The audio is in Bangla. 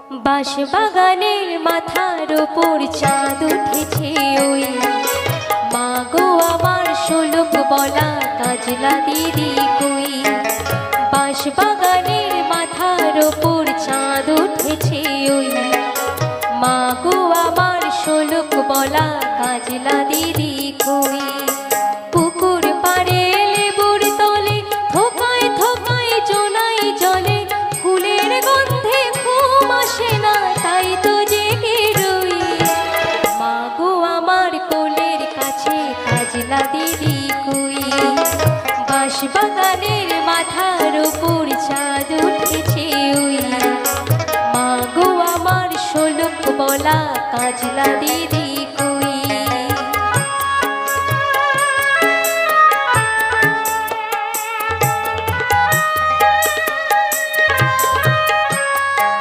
বাঁশবাগানের মাথার উপর চাঁদ উঠেছে ওই মা গো আমার শোলক বলা কাজলা দিদি কই। বাঁশবাগানের মাথার উপর চাঁদ উঠেছে ওই মা গো আমার শোলক বলা কাজলা দিদি কই। পুকুর পাড়ে লেবুর তলে থোকায় থোকায় জোনাই জলে ফুলের গন্ধে ঘুম আসে না তাই তো জেগে রই। মা গো আমার কোলের কাছে কাজলা দিদি কই। বাঁশবাগানের মাথার উপর চাঁদ উঠেছে ওই মা গো আমার শোলক বলা কাজলা দিদি